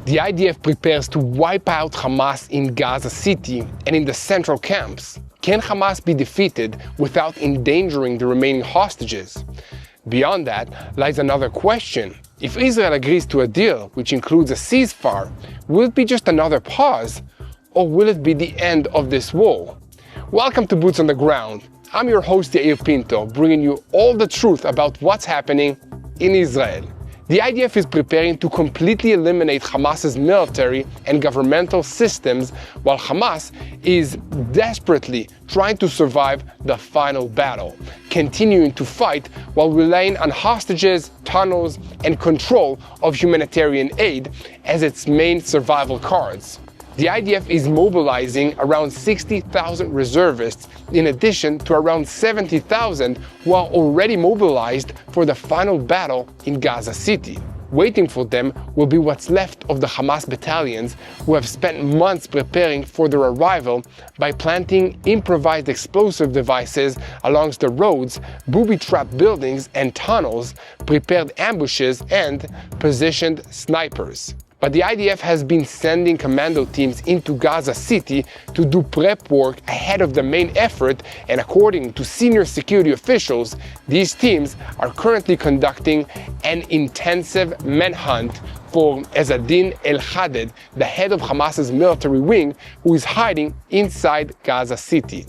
The IDF prepares to wipe out Hamas in Gaza City and in the central camps. Can Hamas be defeated without endangering the remaining hostages? Beyond that lies another question. If Israel agrees to a deal, which includes a ceasefire, will it be just another pause, or will it be the end of this war? Welcome to Boots on the Ground. I'm your host Yair Pinto, bringing you all the truth about what's happening in Israel. The IDF is preparing to completely eliminate Hamas's military and governmental systems, while Hamas is desperately trying to survive the final battle, continuing to fight while relying on hostages, tunnels, and control of humanitarian aid as its main survival cards. The IDF is mobilizing around 60,000 reservists in addition to around 70,000 who are already mobilized for the final battle in Gaza City. Waiting for them will be what's left of the Hamas battalions who have spent months preparing for their arrival by planting improvised explosive devices along the roads, booby-trapped buildings and tunnels, prepared ambushes, and positioned snipers. But the IDF has been sending commando teams into Gaza City to do prep work ahead of the main effort, and according to senior security officials, these teams are currently conducting an intensive manhunt for Ezzadin El-Hadid, the head of Hamas's military wing, who is hiding inside Gaza City.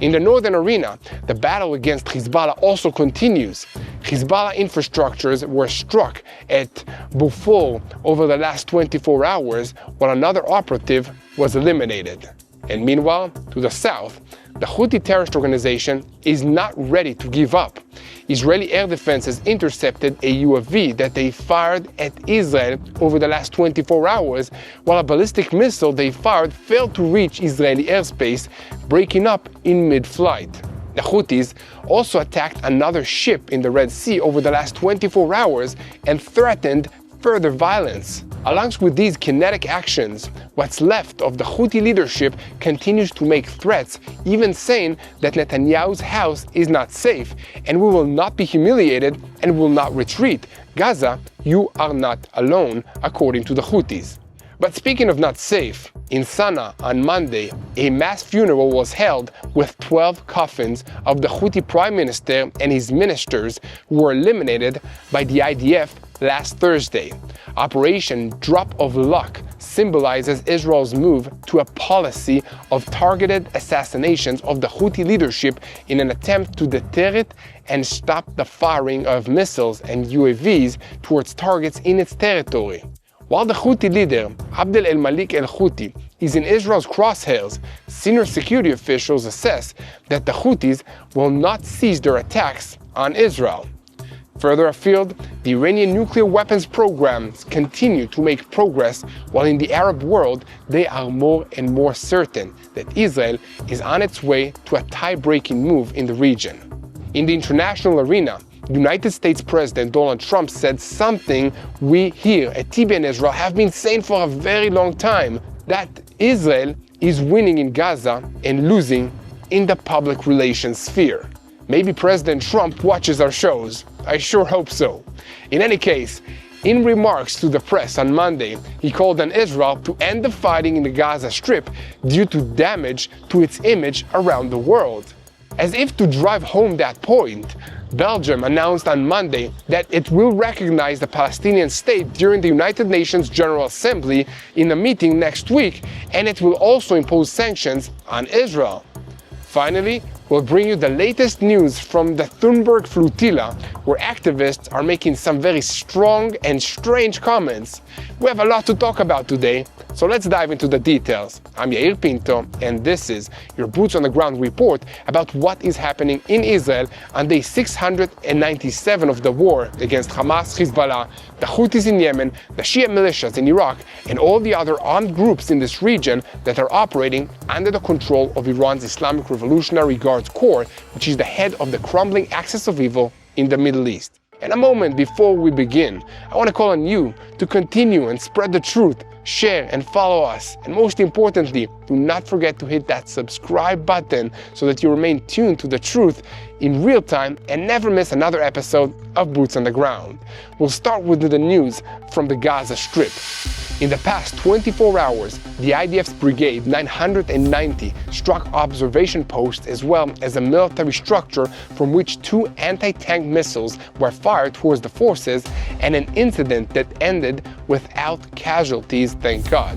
In the northern arena, the battle against Hezbollah also continues. Hezbollah infrastructures were struck at Beaufort over the last 24 hours, while another operative was eliminated. And meanwhile, to the south, the Houthi terrorist organization is not ready to give up. Israeli air defenses intercepted a UAV that they fired at Israel over the last 24 hours, while a ballistic missile they fired failed to reach Israeli airspace, breaking up in mid-flight. The Houthis also attacked another ship in the Red Sea over the last 24 hours and threatened further violence. Along with these kinetic actions, what's left of the Houthi leadership continues to make threats, even saying that Netanyahu's house is not safe and we will not be humiliated and will not retreat. Gaza, you are not alone, according to the Houthis. But speaking of not safe, in Sana'a on Monday, a mass funeral was held with 12 coffins of the Houthi prime minister and his ministers who were eliminated by the IDF last Thursday. Operation Drop of Luck symbolizes Israel's move to a policy of targeted assassinations of the Houthi leadership in an attempt to deter it and stop the firing of missiles and UAVs towards targets in its territory. While the Houthi leader, Abd el-Malik al-Houthi, is in Israel's crosshairs, senior security officials assess that the Houthis will not cease their attacks on Israel. Further afield, the Iranian nuclear weapons programs continue to make progress, while in the Arab world, they are more and more certain that Israel is on its way to a tie-breaking move in the region. In the international arena, United States President Donald Trump said something we here at TBN Israel have been saying for a very long time, that Israel is winning in Gaza and losing in the public relations sphere. Maybe President Trump watches our shows. I sure hope so. In any case, in remarks to the press on Monday, he called on Israel to end the fighting in the Gaza Strip due to damage to its image around the world. As if to drive home that point, Belgium announced on Monday that it will recognize the Palestinian state during the United Nations General Assembly in a meeting next week, and it will also impose sanctions on Israel. Finally, we'll bring you the latest news from the Thunberg Flotilla, where activists are making some very strong and strange comments. We have a lot to talk about today, so let's dive into the details. I'm Yair Pinto, and this is your Boots on the Ground report about what is happening in Israel on day 697 of the war against Hamas, Hezbollah, the Houthis in Yemen, the Shia militias in Iraq, and all the other armed groups in this region that are operating under the control of Iran's Islamic Revolutionary Guards Corps, which is the head of the crumbling axis of evil in the Middle East. And a moment before we begin, I want to call on you to continue and spread the truth, share and follow us, and most importantly, do not forget to hit that subscribe button so that you remain tuned to the truth in real time and never miss another episode of Boots on the Ground. We'll start with the news from the Gaza Strip. In the past 24 hours, the IDF's Brigade 990 struck observation posts as well as a military structure from which 2 anti-tank missiles were fired towards the forces, and an incident that ended without casualties, thank God.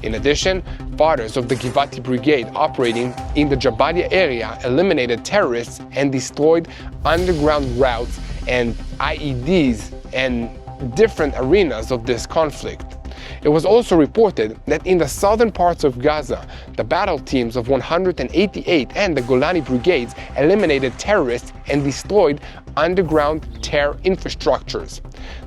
In addition, fighters of the Givati Brigade operating in the Jabalia area eliminated terrorists and destroyed underground routes and IEDs and different arenas of this conflict. It was also reported that in the southern parts of Gaza, the battle teams of 188 and the Golani brigades eliminated terrorists and destroyed underground terror infrastructures.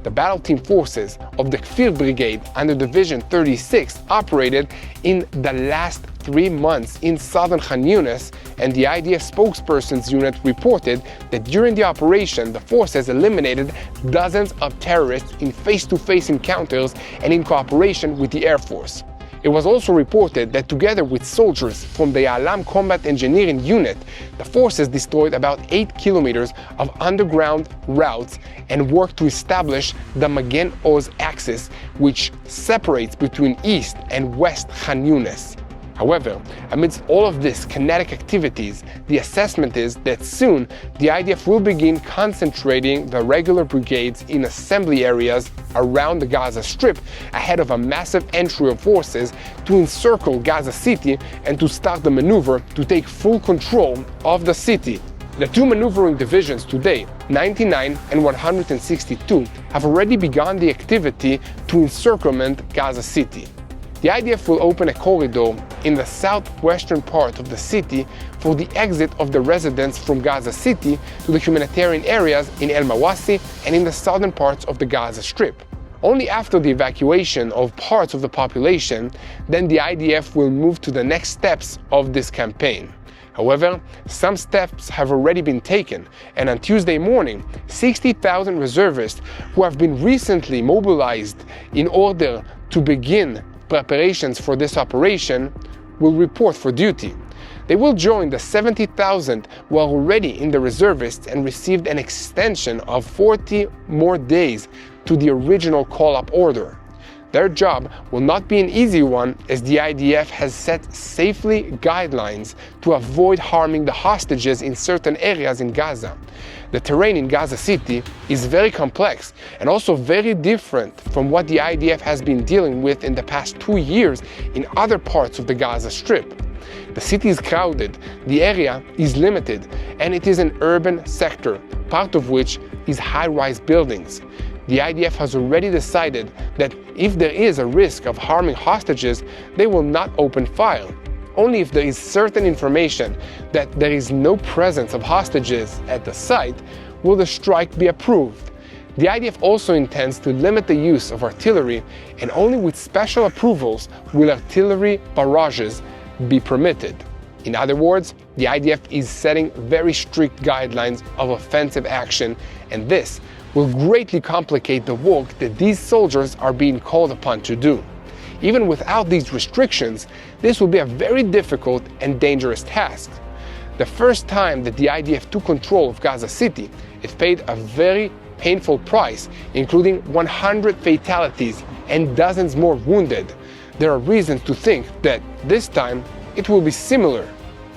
The battle team forces of the Kfir Brigade under Division 36 operated in the last 3 months in southern Khan Yunis, and the IDF spokesperson's unit reported that during the operation, the forces eliminated dozens of terrorists in face-to-face encounters and in cooperation with the Air Force. It was also reported that together with soldiers from the Alam Combat Engineering Unit, the forces destroyed about 8 kilometers of underground routes and worked to establish the Magen Oz axis, which separates between East and West Khan Yunis. However, amidst all of these kinetic activities, the assessment is that soon the IDF will begin concentrating the regular brigades in assembly areas around the Gaza Strip ahead of a massive entry of forces to encircle Gaza City and to start the maneuver to take full control of the city. The 2 maneuvering divisions today, 99 and 162, have already begun the activity to encirclement Gaza City. The IDF will open a corridor in the southwestern part of the city for the exit of the residents from Gaza City to the humanitarian areas in El Mawasi and in the southern parts of the Gaza Strip. Only after the evacuation of parts of the population, then the IDF will move to the next steps of this campaign. However, some steps have already been taken, and on Tuesday morning, 60,000 reservists who have been recently mobilized in order to begin preparations for this operation will report for duty. They will join the 70,000 who are already in the reservists and received an extension of 40 more days to the original call-up order. Their job will not be an easy one, as the IDF has set safety guidelines to avoid harming the hostages in certain areas in Gaza. The terrain in Gaza City is very complex and also very different from what the IDF has been dealing with in the past 2 years in other parts of the Gaza Strip. The city is crowded, the area is limited, and it is an urban sector, part of which is high-rise buildings. The IDF has already decided that if there is a risk of harming hostages, they will not open fire. Only if there is certain information that there is no presence of hostages at the site will the strike be approved. The IDF also intends to limit the use of artillery, and only with special approvals will artillery barrages be permitted. In other words, the IDF is setting very strict guidelines of offensive action, and this will greatly complicate the work that these soldiers are being called upon to do. Even without these restrictions, this will be a very difficult and dangerous task. The first time that the IDF took control of Gaza City, it paid a very painful price, including 100 fatalities and dozens more wounded. There are reasons to think that this time it will be similar.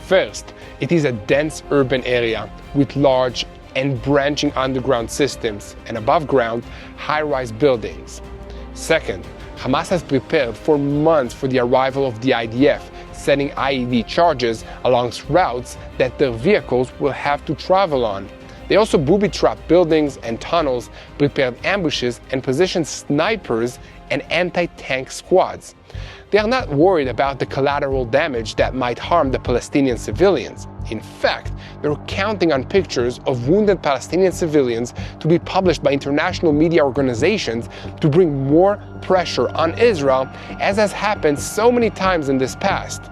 First, it is a dense urban area with large and branching underground systems and above ground high-rise buildings. Second, Hamas has prepared for months for the arrival of the IDF, setting IED charges along routes that their vehicles will have to travel on. They also booby-trapped buildings and tunnels, prepared ambushes, and positioned snipers and anti-tank squads. They are not worried about the collateral damage that might harm the Palestinian civilians. In fact, they're counting on pictures of wounded Palestinian civilians to be published by international media organizations to bring more pressure on Israel, as has happened so many times in this past.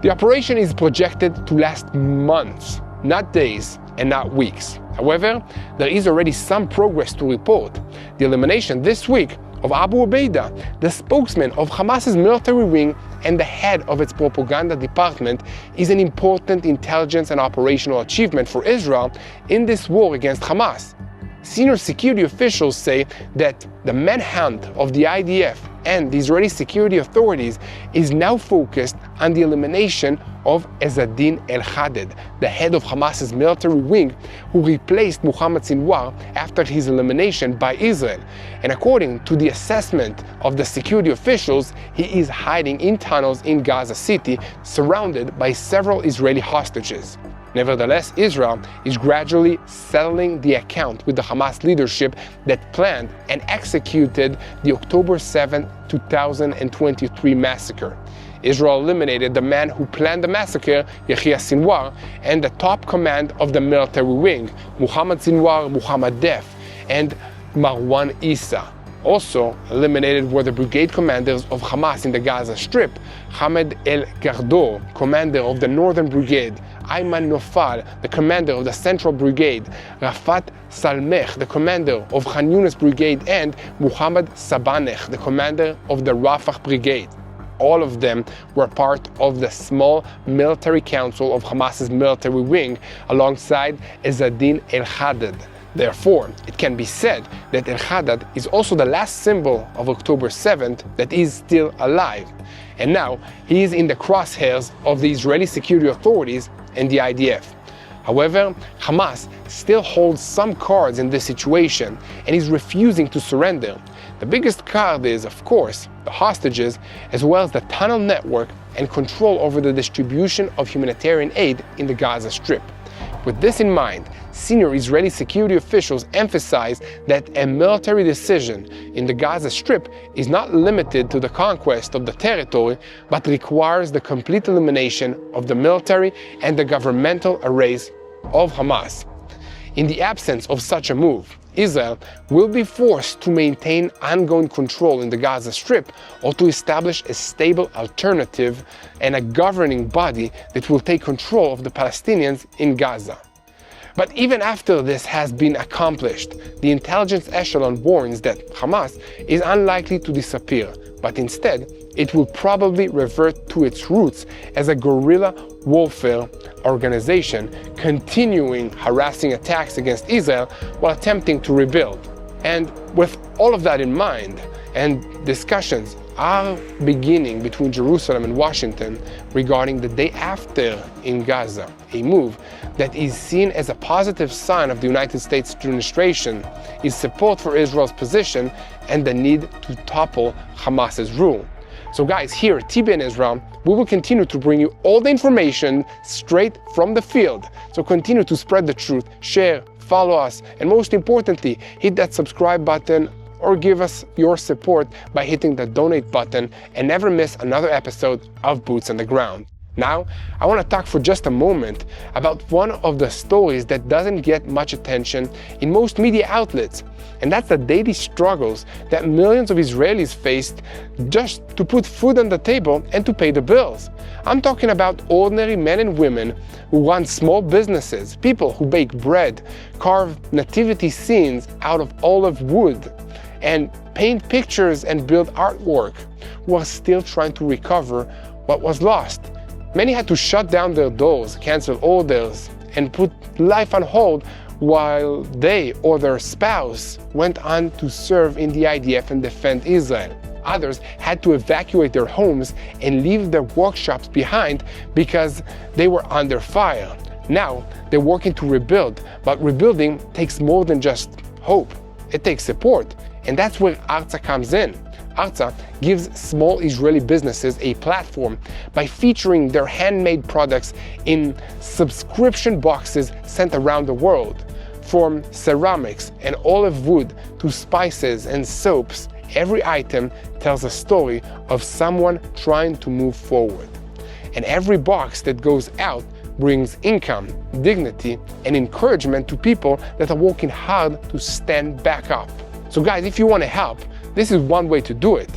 The operation is projected to last months, not days and not weeks. However, there is already some progress to report. The elimination this week of Abu Ubaidah, the spokesman of Hamas's military wing, and the head of its propaganda department, is an important intelligence and operational achievement for Israel in this war against Hamas. Senior security officials say that the manhunt of the IDF and the Israeli security authorities is now focused on the elimination of Ezzadin el-Hadid, the head of Hamas's military wing, who replaced Mohammed Sinwar after his elimination by Israel. And according to the assessment of the security officials, he is hiding in tunnels in Gaza City, surrounded by several Israeli hostages. Nevertheless, Israel is gradually settling the account with the Hamas leadership that planned and executed the October 7, 2023 massacre. Israel eliminated the man who planned the massacre, Yair Sinwar, and the top command of the military wing, Mohammed Sinwar, Muhammad Def, and Marwan Issa. Also eliminated were the brigade commanders of Hamas in the Gaza Strip, Hamed El-Gardor, commander of the Northern Brigade, Ayman Nofal, the commander of the Central Brigade, Rafat Salmech, the commander of Khan Yunis Brigade, and Muhammad Sabanech, the commander of the Rafah Brigade. All of them were part of the small military council of Hamas's military wing, alongside Ezzadin el-Hadid. Therefore, it can be said that el-Hadid is also the last symbol of October 7th that is still alive. And now, he is in the crosshairs of the Israeli security authorities and the IDF. However, Hamas still holds some cards in this situation and is refusing to surrender. The biggest card is, of course, the hostages, as well as the tunnel network and control over the distribution of humanitarian aid in the Gaza Strip. With this in mind, senior Israeli security officials emphasize that a military decision in the Gaza Strip is not limited to the conquest of the territory, but requires the complete elimination of the military and the governmental arrays of Hamas. In the absence of such a move, Israel will be forced to maintain ongoing control in the Gaza Strip or to establish a stable alternative and a governing body that will take control of the Palestinians in Gaza. But even after this has been accomplished, the intelligence echelon warns that Hamas is unlikely to disappear, but instead it will probably revert to its roots as a guerrilla warfare organization, continuing harassing attacks against Israel while attempting to rebuild. And with all of that in mind, and discussions are beginning between Jerusalem and Washington regarding the day after in Gaza, a move that is seen as a positive sign of the United States administration, is support for Israel's position and the need to topple Hamas's rule. So guys, here at TBN Israel, we will continue to bring you all the information straight from the field. So continue to spread the truth, share, follow us, and most importantly, hit that subscribe button or give us your support by hitting the donate button and never miss another episode of Boots on the Ground. Now, I want to talk for just a moment about one of the stories that doesn't get much attention in most media outlets, and that's the daily struggles that millions of Israelis faced just to put food on the table and to pay the bills. I'm talking about ordinary men and women who run small businesses, people who bake bread, carve nativity scenes out of olive wood, and paint pictures and build artwork, who are still trying to recover what was lost. Many had to shut down their doors, cancel orders, and put life on hold while they or their spouse went on to serve in the IDF and defend Israel. Others had to evacuate their homes and leave their workshops behind because they were under fire. Now they're working to rebuild, but rebuilding takes more than just hope. It takes support, and that's where Artza comes in. Artza gives small Israeli businesses a platform by featuring their handmade products in subscription boxes sent around the world. From ceramics and olive wood to spices and soaps, every item tells a story of someone trying to move forward. And every box that goes out brings income, dignity, and encouragement to people that are working hard to stand back up. So guys, if you want to help, this is one way to do it.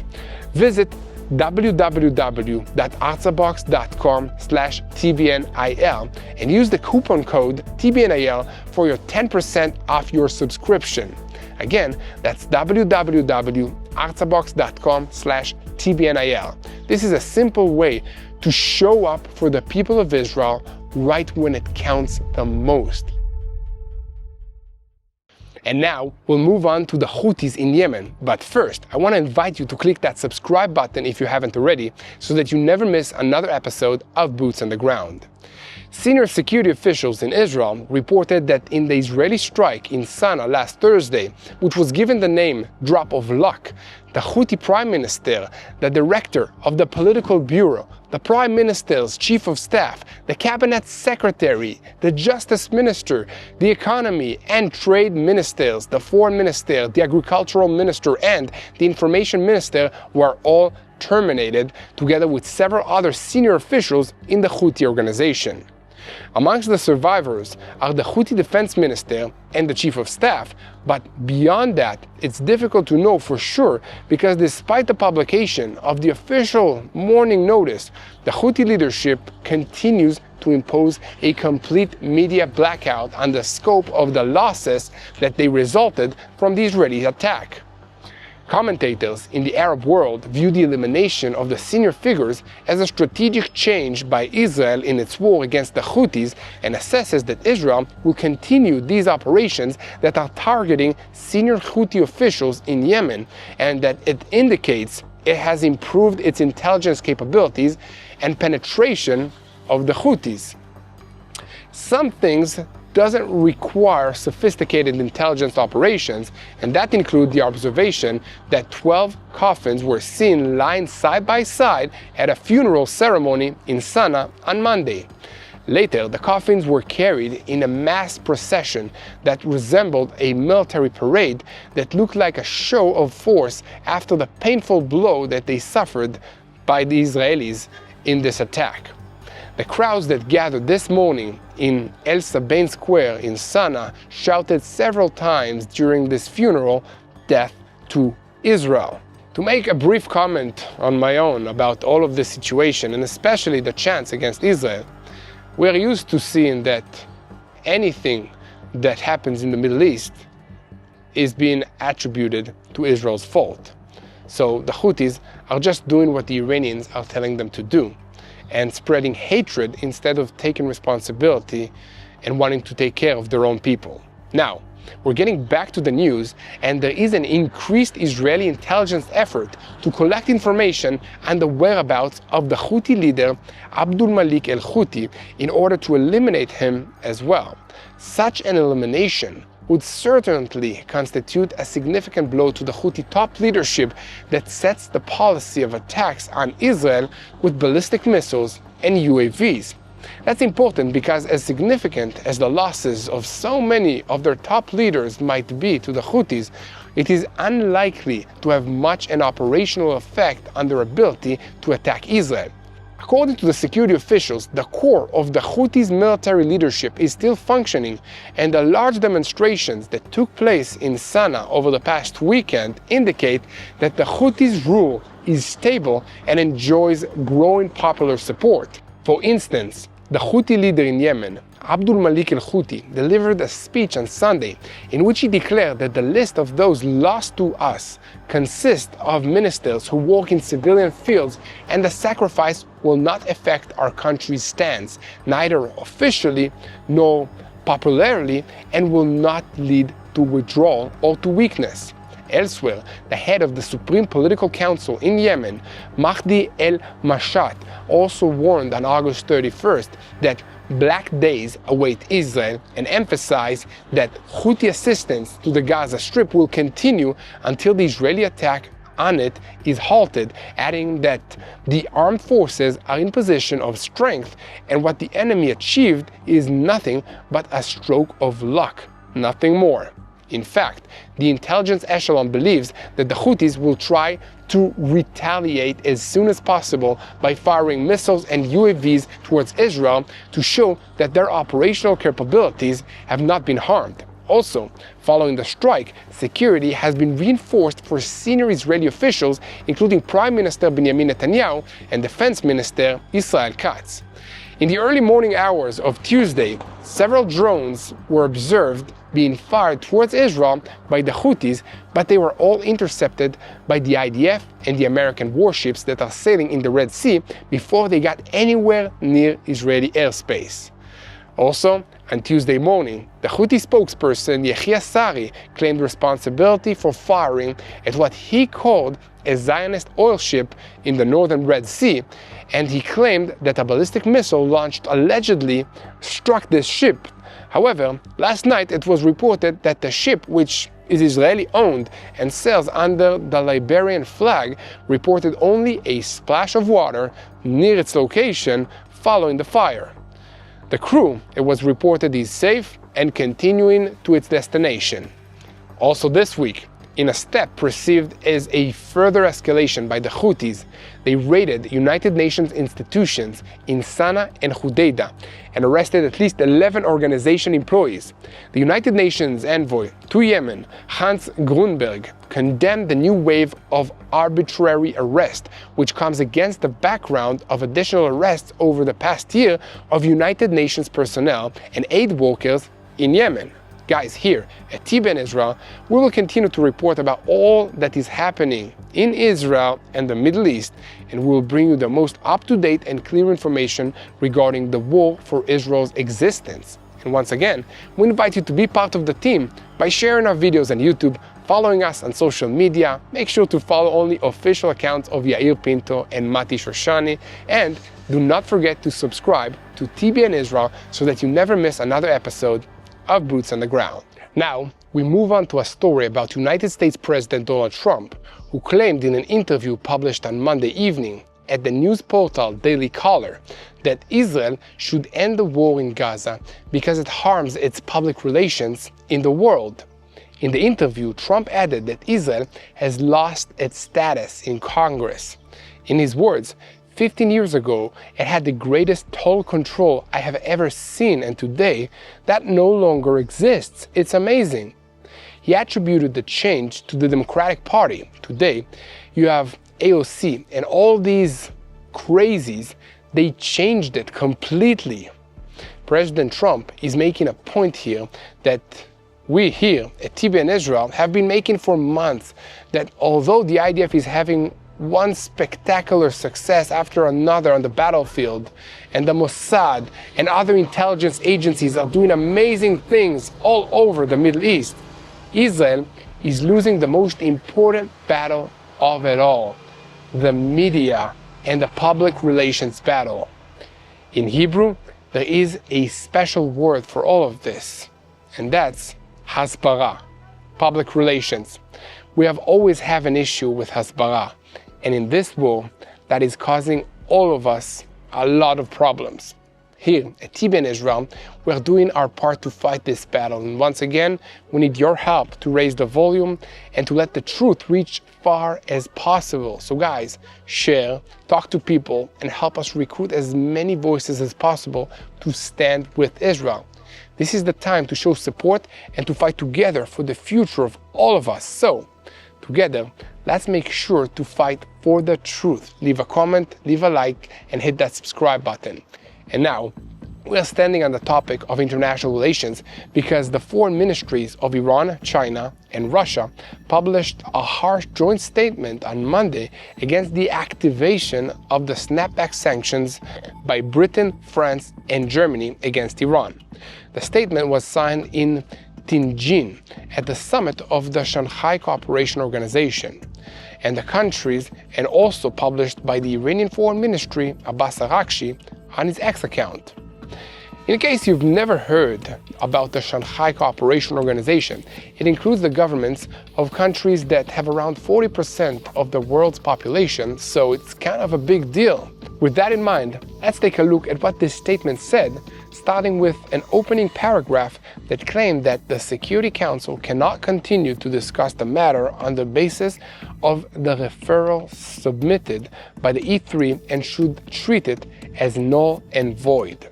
Visit www.artzabox.com/TBNIL and use the coupon code TBNIL for your 10% off your subscription. Again, that's www.artzabox.com artsabox.com/TBNIL. This is a simple way to show up for the people of Israel right when it counts the most. And now we'll move on to the Houthis in Yemen. But first, I want to invite you to click that subscribe button if you haven't already, so that you never miss another episode of Boots on the Ground. Senior security officials in Israel reported that in the Israeli strike in Sana'a last Thursday, which was given the name Drop of Luck, the Houthi Prime Minister, the Director of the Political Bureau, the Prime Minister's Chief of Staff, the Cabinet Secretary, the Justice Minister, the Economy and Trade Ministers, the Foreign Minister, the Agricultural Minister, and the Information Minister were all terminated, together with several other senior officials in the Houthi organization. Amongst the survivors are the Houthi Defense Minister and the Chief of Staff, but beyond that, it's difficult to know for sure because despite the publication of the official morning notice, the Houthi leadership continues to impose a complete media blackout on the scope of the losses that they resulted from the Israeli attack. Commentators in the Arab world view the elimination of the senior figures as a strategic change by Israel in its war against the Houthis and assesses that Israel will continue these operations that are targeting senior Houthi officials in Yemen, and that it indicates it has improved its intelligence capabilities and penetration of the Houthis. Some things doesn't require sophisticated intelligence operations, and that includes the observation that 12 coffins were seen lying side by side at a funeral ceremony in Sana'a on Monday. Later, the coffins were carried in a mass procession that resembled a military parade that looked like a show of force after the painful blow that they suffered by the Israelis in this attack. The crowds that gathered this morning in El Sabain Square in Sana'a shouted several times during this funeral, "Death to Israel." To make a brief comment on my own about all of this situation, and especially the chants against Israel, we're used to seeing that anything that happens in the Middle East is being attributed to Israel's fault. So the Houthis are just doing what the Iranians are telling them to do, and spreading hatred instead of taking responsibility and wanting to take care of their own people. Now, we're getting back to the news, and there is an increased Israeli intelligence effort to collect information on the whereabouts of the Houthi leader Abdul Malik al-Houthi in order to eliminate him as well. Such an elimination would certainly constitute a significant blow to the Houthi top leadership that sets the policy of attacks on Israel with ballistic missiles and UAVs. That's important because as significant as the losses of so many of their top leaders might be to the Houthis, it is unlikely to have much an operational effect on their ability to attack Israel. According to the security officials, the core of the Houthis' military leadership is still functioning, and the large demonstrations that took place in Sana'a over the past weekend indicate that the Houthis' rule is stable and enjoys growing popular support. For instance, the Houthi leader in Yemen, Abdul Malik al-Houthi, delivered a speech on Sunday in which he declared that the list of those lost to us consists of ministers who work in civilian fields, and the sacrifice will not affect our country's stance, neither officially nor popularly, and will not lead to withdrawal or to weakness. Elsewhere, the head of the Supreme Political Council in Yemen, Mahdi el-Mashat, also warned on August 31st that black days await Israel, and emphasized that Houthi assistance to the Gaza Strip will continue until the Israeli attack on it is halted, adding that the armed forces are in position of strength and what the enemy achieved is nothing but a stroke of luck, nothing more. In fact, the intelligence echelon believes that the Houthis will try to retaliate as soon as possible by firing missiles and UAVs towards Israel to show that their operational capabilities have not been harmed. Also, following the strike, security has been reinforced for senior Israeli officials, including Prime Minister Benjamin Netanyahu and Defense Minister Israel Katz. In the early morning hours of Tuesday, several drones were observed being fired towards Israel by the Houthis, but they were all intercepted by the IDF and the American warships that are sailing in the Red Sea before they got anywhere near Israeli airspace. Also, on Tuesday morning, the Houthi spokesperson Yahya Sari claimed responsibility for firing at what he called a Zionist oil ship in the northern Red Sea, and he claimed that a ballistic missile launched allegedly struck this ship. However, last night it was reported that the ship, which is Israeli-owned and sails under the Liberian flag, reported only a splash of water near its location following the fire. The crew, it was reported, is safe and continuing to its destination. Also this week, in a step perceived as a further escalation by the Houthis, they raided United Nations institutions in Sana'a and Hodeidah and arrested at least 11 organization employees. The United Nations envoy to Yemen, Hans Grunberg, condemned the new wave of arbitrary arrest, which comes against the background of additional arrests over the past year of United Nations personnel and aid workers in Yemen. Guys, here at TBN Israel, we will continue to report about all that is happening in Israel and the Middle East, and we will bring you the most up-to-date and clear information regarding the war for Israel's existence. And once again, we invite you to be part of the team by sharing our videos on YouTube, following us on social media. Make sure to follow only official accounts of Yair Pinto and Mati Shoshani, and do not forget to subscribe to TBN Israel so that you never miss another episode of Boots on the Ground. Now, we move on to a story about United States President Donald Trump, who claimed in an interview published on Monday evening at the news portal Daily Caller that Israel should end the war in Gaza because it harms its public relations in the world. In the interview, Trump added that Israel has lost its status in Congress. In his words, 15 years ago, it had the greatest total control I have ever seen, and today, that no longer exists. It's amazing. He attributed the change to the Democratic Party. Today, you have AOC and all these crazies, they changed it completely. President Trump is making a point here that we here at TBN Israel have been making for months, that although the IDF is having one spectacular success after another on the battlefield, and the Mossad and other intelligence agencies are doing amazing things all over the Middle East, Israel is losing the most important battle of it all, the media and the public relations battle. In Hebrew, there is a special word for all of this, and that's hasbara, public relations. We have always had an issue with hasbara, and in this war, that is causing all of us a lot of problems. Here at TBN Israel, we're doing our part to fight this battle, and once again, we need your help to raise the volume and to let the truth reach far as possible. So guys, share, talk to people, and help us recruit as many voices as possible to stand with Israel. This is the time to show support and to fight together for the future of all of us. So, together, let's make sure to fight for the truth. Leave a comment, leave a like, and hit that subscribe button. And now, we are standing on the topic of international relations because the foreign ministries of Iran, China, and Russia published a harsh joint statement on Monday against the activation of the snapback sanctions by Britain, France, and Germany against Iran. The statement was signed in Tianjin at the summit of the Shanghai Cooperation Organization and the countries, and also published by the Iranian Foreign Ministry, Abbas Araghchi, on his X account. In case you've never heard about the Shanghai Cooperation Organization, it includes the governments of countries that have around 40% of the world's population, so it's kind of a big deal. With that in mind, let's take a look at what this statement said, starting with an opening paragraph that claimed that the Security Council cannot continue to discuss the matter on the basis of the referral submitted by the E3 and should treat it as null and void.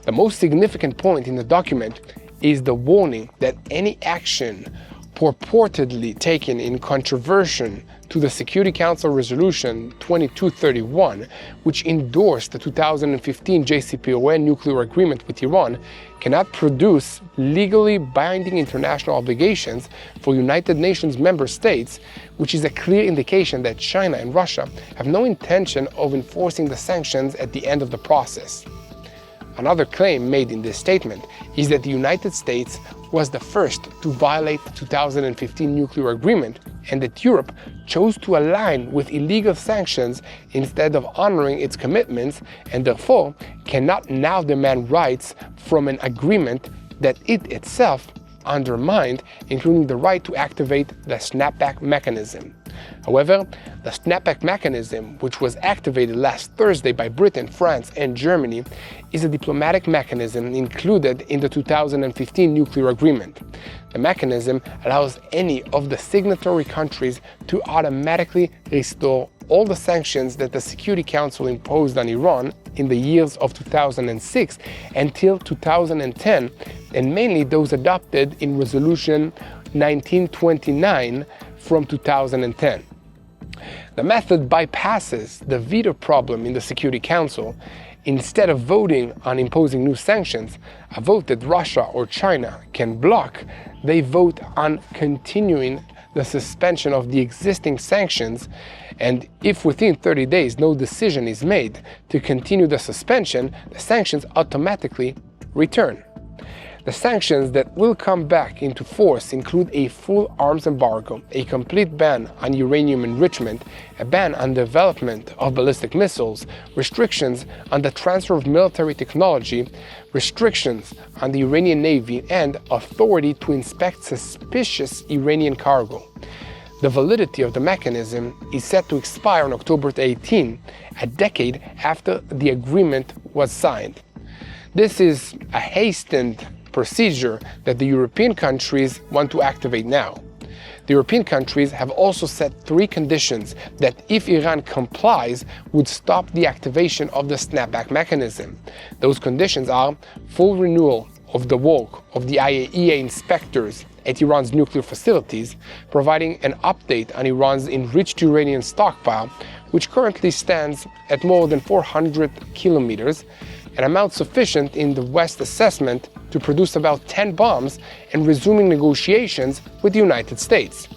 The most significant point in the document is the warning that any action purportedly taken in controversy to the Security Council Resolution 2231, which endorsed the 2015 JCPOA nuclear agreement with Iran, cannot produce legally binding international obligations for United Nations member states, which is a clear indication that China and Russia have no intention of enforcing the sanctions at the end of the process. Another claim made in this statement is that the United States was the first to violate the 2015 nuclear agreement, and that Europe chose to align with illegal sanctions instead of honoring its commitments, and therefore cannot now demand rights from an agreement that it itself undermined, including the right to activate the snapback mechanism. However, the snapback mechanism, which was activated last Thursday by Britain, France, and Germany, is a diplomatic mechanism included in the 2015 nuclear agreement. The mechanism allows any of the signatory countries to automatically restore all the sanctions that the Security Council imposed on Iran in the years of 2006 until 2010, and mainly those adopted in Resolution 1929 from 2010. The method bypasses the veto problem in the Security Council. Instead of voting on imposing new sanctions, a vote that Russia or China can block, they vote on continuing the suspension of the existing sanctions, and if within 30 days no decision is made to continue the suspension, the sanctions automatically return. The sanctions that will come back into force include a full arms embargo, a complete ban on uranium enrichment, a ban on development of ballistic missiles, restrictions on the transfer of military technology, restrictions on the Iranian Navy, and authority to inspect suspicious Iranian cargo. The validity of the mechanism is set to expire on October 18, a decade after the agreement was signed. This is a hastened procedure that the European countries want to activate now. The European countries have also set 3 conditions that, if Iran complies, would stop the activation of the snapback mechanism. Those conditions are full renewal of the work of the IAEA inspectors at Iran's nuclear facilities, providing an update on Iran's enriched uranium stockpile, which currently stands at more than 400 kilometers, an amount sufficient in the West assessment to produce about 10 bombs, and resuming negotiations with the United States.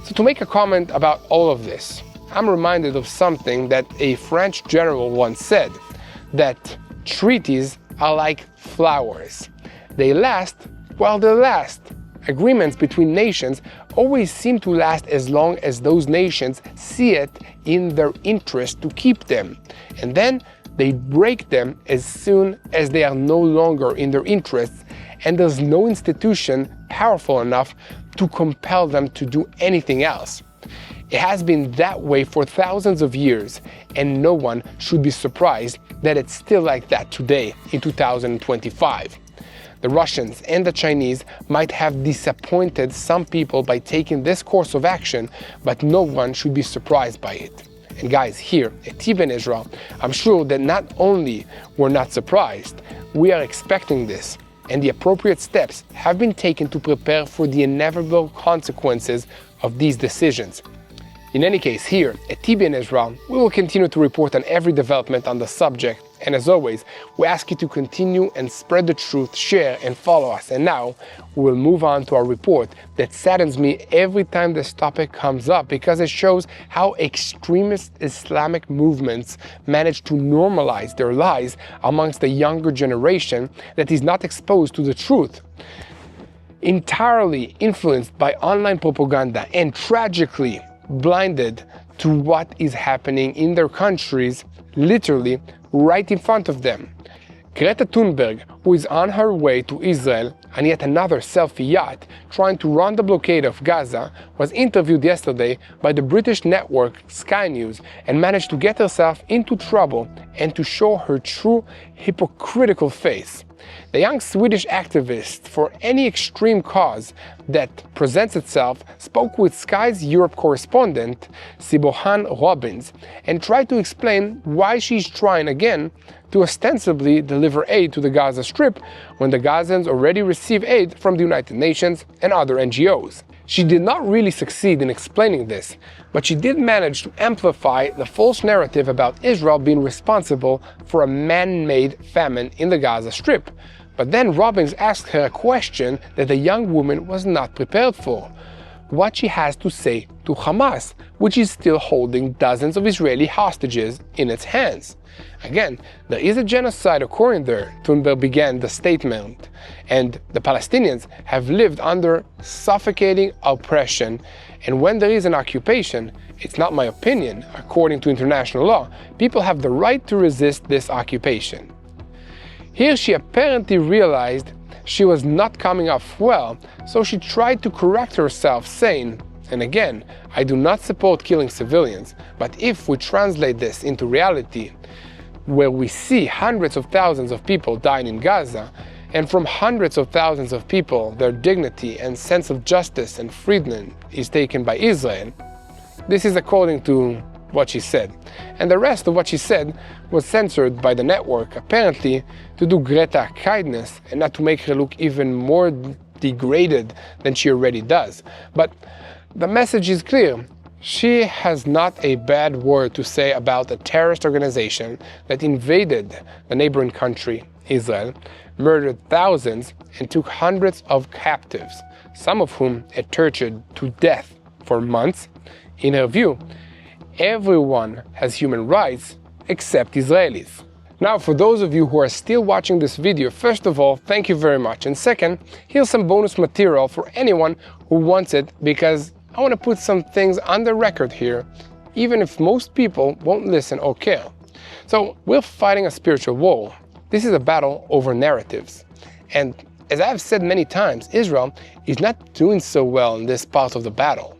So to make a comment about all of this, I'm reminded of something that a French general once said, that treaties are like flowers. They last while they last. Agreements between nations always seem to last as long as those nations see it in their interest to keep them, and then they break them as soon as they are no longer in their interests, and there's no institution powerful enough to compel them to do anything else. It has been that way for thousands of years, and no one should be surprised that it's still like that today in 2025. The Russians and the Chinese might have disappointed some people by taking this course of action, but no one should be surprised by it. And guys, here at TBN Israel, I'm sure that not only we're not surprised, we are expecting this, and the appropriate steps have been taken to prepare for the inevitable consequences of these decisions. In any case, here at TBN Israel, we will continue to report on every development on the subject, and as always, we ask you to continue and spread the truth, share and follow us. And now, we will move on to our report that saddens me every time this topic comes up, because it shows how extremist Islamic movements manage to normalize their lies amongst the younger generation that is not exposed to the truth. Entirely influenced by online propaganda and tragically blinded to what is happening in their countries, literally right in front of them. Greta Thunberg, who is on her way to Israel on yet another selfie yacht trying to run the blockade of Gaza, was interviewed yesterday by the British network Sky News and managed to get herself into trouble and to show her true hypocritical face. The young Swedish activist for any extreme cause that presents itself spoke with Sky's Europe correspondent, Sibohan Robbins, and tried to explain why she's trying again to ostensibly deliver aid to the Gaza Strip when the Gazans already receive aid from the United Nations and other NGOs. She did not really succeed in explaining this, but she did manage to amplify the false narrative about Israel being responsible for a man-made famine in the Gaza Strip. But then Robbins asked her a question that the young woman was not prepared for: what she has to say to Hamas, which is still holding dozens of Israeli hostages in its hands. Again, there is a genocide occurring there, Thunberg began the statement, and the Palestinians have lived under suffocating oppression, and when there is an occupation, it's not my opinion, according to international law, people have the right to resist this occupation. Here she apparently realized she was not coming off well, so she tried to correct herself, saying, and again, I do not support killing civilians, but if we translate this into reality, where we see hundreds of thousands of people dying in Gaza, and from hundreds of thousands of people, their dignity and sense of justice and freedom is taken by Israel. This is according to what she said. And the rest of what she said was censored by the network, apparently to do Greta kindness and not to make her look even more degraded than she already does. But the message is clear. She has not a bad word to say about a terrorist organization that invaded the neighboring country, Israel, murdered thousands and took hundreds of captives, some of whom it tortured to death for months. In her view, everyone has human rights except Israelis. Now, for those of you who are still watching this video, first of all, thank you very much. And second, here's some bonus material for anyone who wants it, because I want to put some things on the record here, even if most people won't listen or care. So, we're fighting a spiritual war. This is a battle over narratives. And as I've said many times, Israel is not doing so well in this part of the battle.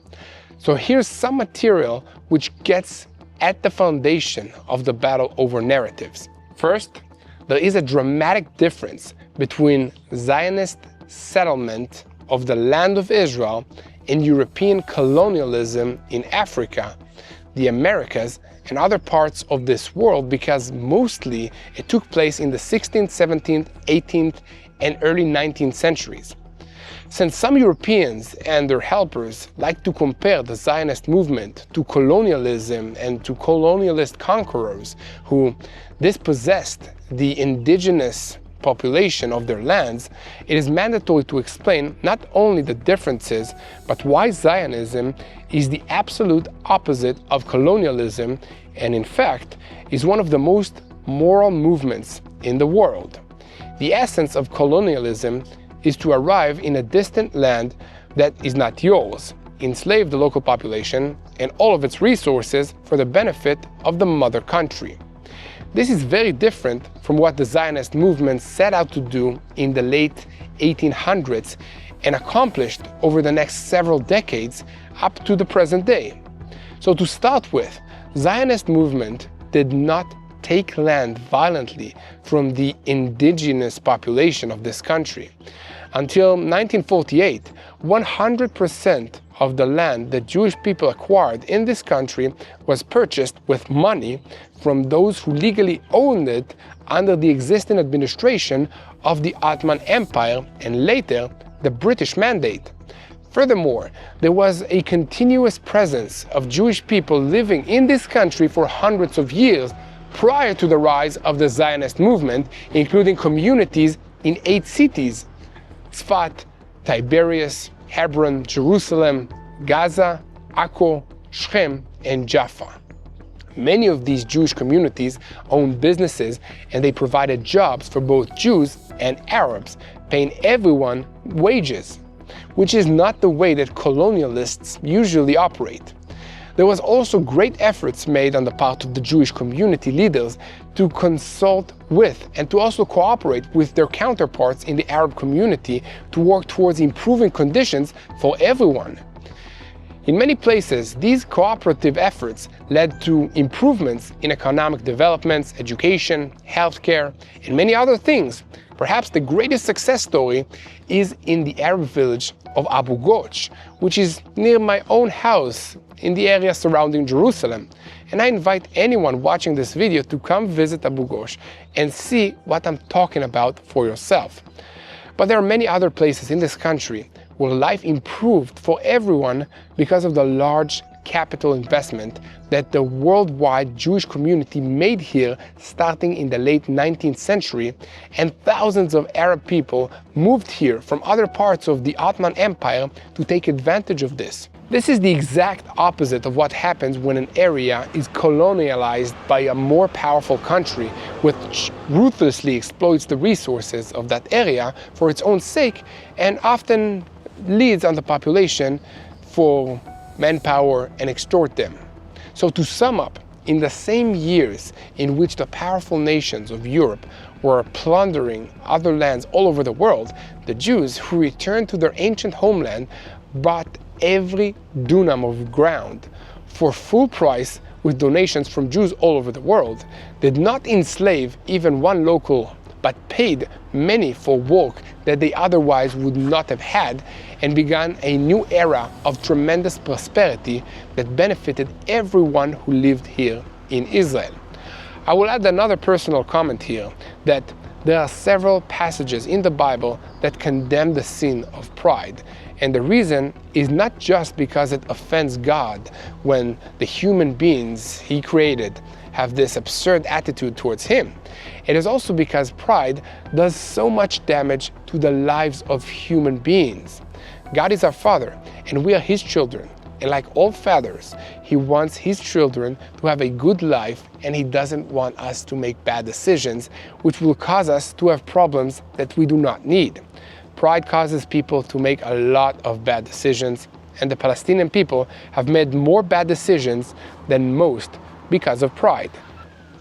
So here's some material which gets at the foundation of the battle over narratives. First, there is a dramatic difference between Zionist settlement of the land of Israel and European colonialism in Africa, the Americas, and other parts of this world, because mostly it took place in the 16th, 17th, 18th, and early 19th centuries. Since some Europeans and their helpers like to compare the Zionist movement to colonialism and to colonialist conquerors who dispossessed the indigenous population of their lands, it is mandatory to explain not only the differences, but why Zionism is the absolute opposite of colonialism and, in fact, is one of the most moral movements in the world. The essence of colonialism is to arrive in a distant land that is not yours, enslave the local population and all of its resources for the benefit of the mother country. This is very different from what the Zionist movement set out to do in the late 1800s and accomplished over the next several decades up to the present day. So to start with, Zionist movement did not take land violently from the indigenous population of this country. Until 1948, 100% of the land that Jewish people acquired in this country was purchased with money from those who legally owned it under the existing administration of the Ottoman Empire and later the British Mandate. Furthermore, there was a continuous presence of Jewish people living in this country for hundreds of years prior to the rise of the Zionist movement, including communities in 8 cities: Tzfat, Tiberias, Hebron, Jerusalem, Gaza, Akko, Shechem, and Jaffa. Many of these Jewish communities owned businesses and they provided jobs for both Jews and Arabs, paying everyone wages, which is not the way that colonialists usually operate. There was also great efforts made on the part of the Jewish community leaders to consult with and to also cooperate with their counterparts in the Arab community to work towards improving conditions for everyone. In many places, these cooperative efforts led to improvements in economic developments, education, healthcare, and many other things. Perhaps the greatest success story is in the Arab village of Abu Ghosh, which is near my own house in the area surrounding Jerusalem. And I invite anyone watching this video to come visit Abu Ghosh and see what I'm talking about for yourself. But there are many other places in this country where life improved for everyone because of the large capital investment that the worldwide Jewish community made here starting in the late 19th century, and thousands of Arab people moved here from other parts of the Ottoman Empire to take advantage of this. This is the exact opposite of what happens when an area is colonialized by a more powerful country, which ruthlessly exploits the resources of that area for its own sake and often leads on the population for manpower and extort them. So to sum up, in the same years in which the powerful nations of Europe were plundering other lands all over the world, the Jews who returned to their ancient homeland bought every dunam of ground for full price with donations from Jews all over the world, did not enslave even one local, but paid many for work that they otherwise would not have had, and began a new era of tremendous prosperity that benefited everyone who lived here in Israel. I will add another personal comment here, that there are several passages in the Bible that condemn the sin of pride. And the reason is not just because it offends God when the human beings He created have this absurd attitude towards Him. It is also because pride does so much damage to the lives of human beings. God is our Father, and we are His children. And like all fathers, He wants His children to have a good life, and He doesn't want us to make bad decisions, which will cause us to have problems that we do not need. Pride causes people to make a lot of bad decisions, and the Palestinian people have made more bad decisions than most because of pride.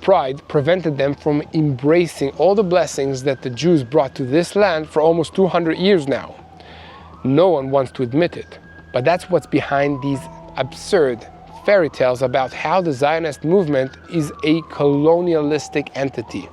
Pride prevented them from embracing all the blessings that the Jews brought to this land for almost 200 years now. No one wants to admit it, but that's what's behind these absurd fairy tales about how the Zionist movement is a colonialistic entity.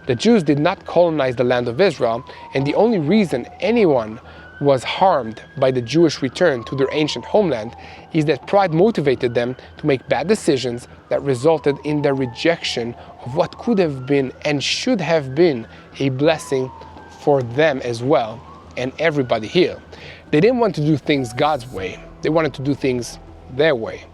The Jews did not colonize the land of Israel, and the only reason anyone was harmed by the Jewish return to their ancient homeland is that pride motivated them to make bad decisions that resulted in their rejection of what could have been and should have been a blessing for them as well, and everybody here. They didn't want to do things God's way. They wanted to do things their way.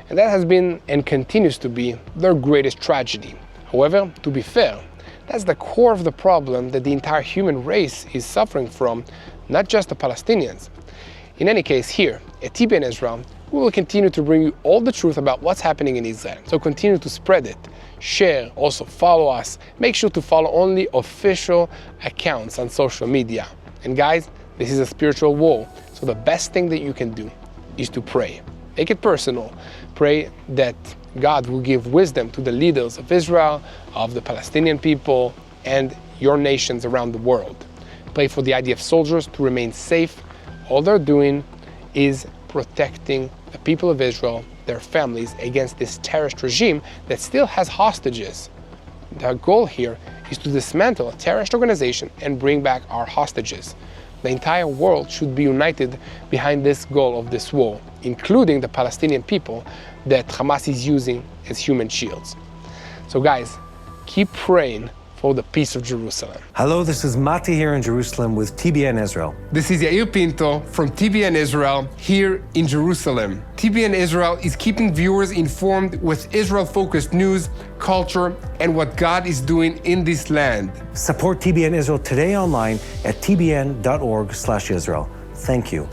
And that has been and continues to be their greatest tragedy. However, to be fair, that's the core of the problem that the entire human race is suffering from, not just the Palestinians. In any case, here at TBN Israel, we will continue to bring you all the truth about what's happening in Israel. So continue to spread it, share, also follow us. Make sure to follow only official accounts on social media. And guys, this is a spiritual war, so the best thing that you can do is to pray. Make it personal. Pray that God will give wisdom to the leaders of Israel, of the Palestinian people, and your nations around the world. Pray for the IDF soldiers to remain safe. All they're doing is protecting the people of Israel, their families, against this terrorist regime that still has hostages. The goal here is to dismantle a terrorist organization and bring back our hostages. The entire world should be united behind this goal of this war, including the Palestinian people that Hamas is using as human shields. So guys, keep praying for the peace of Jerusalem. Hello, this is Mati here in Jerusalem with TBN Israel. This is Yair Pinto from TBN Israel here in Jerusalem. TBN Israel is keeping viewers informed with Israel-focused news, culture, and what God is doing in this land. Support TBN Israel today online at tbn.org/Israel. Thank you.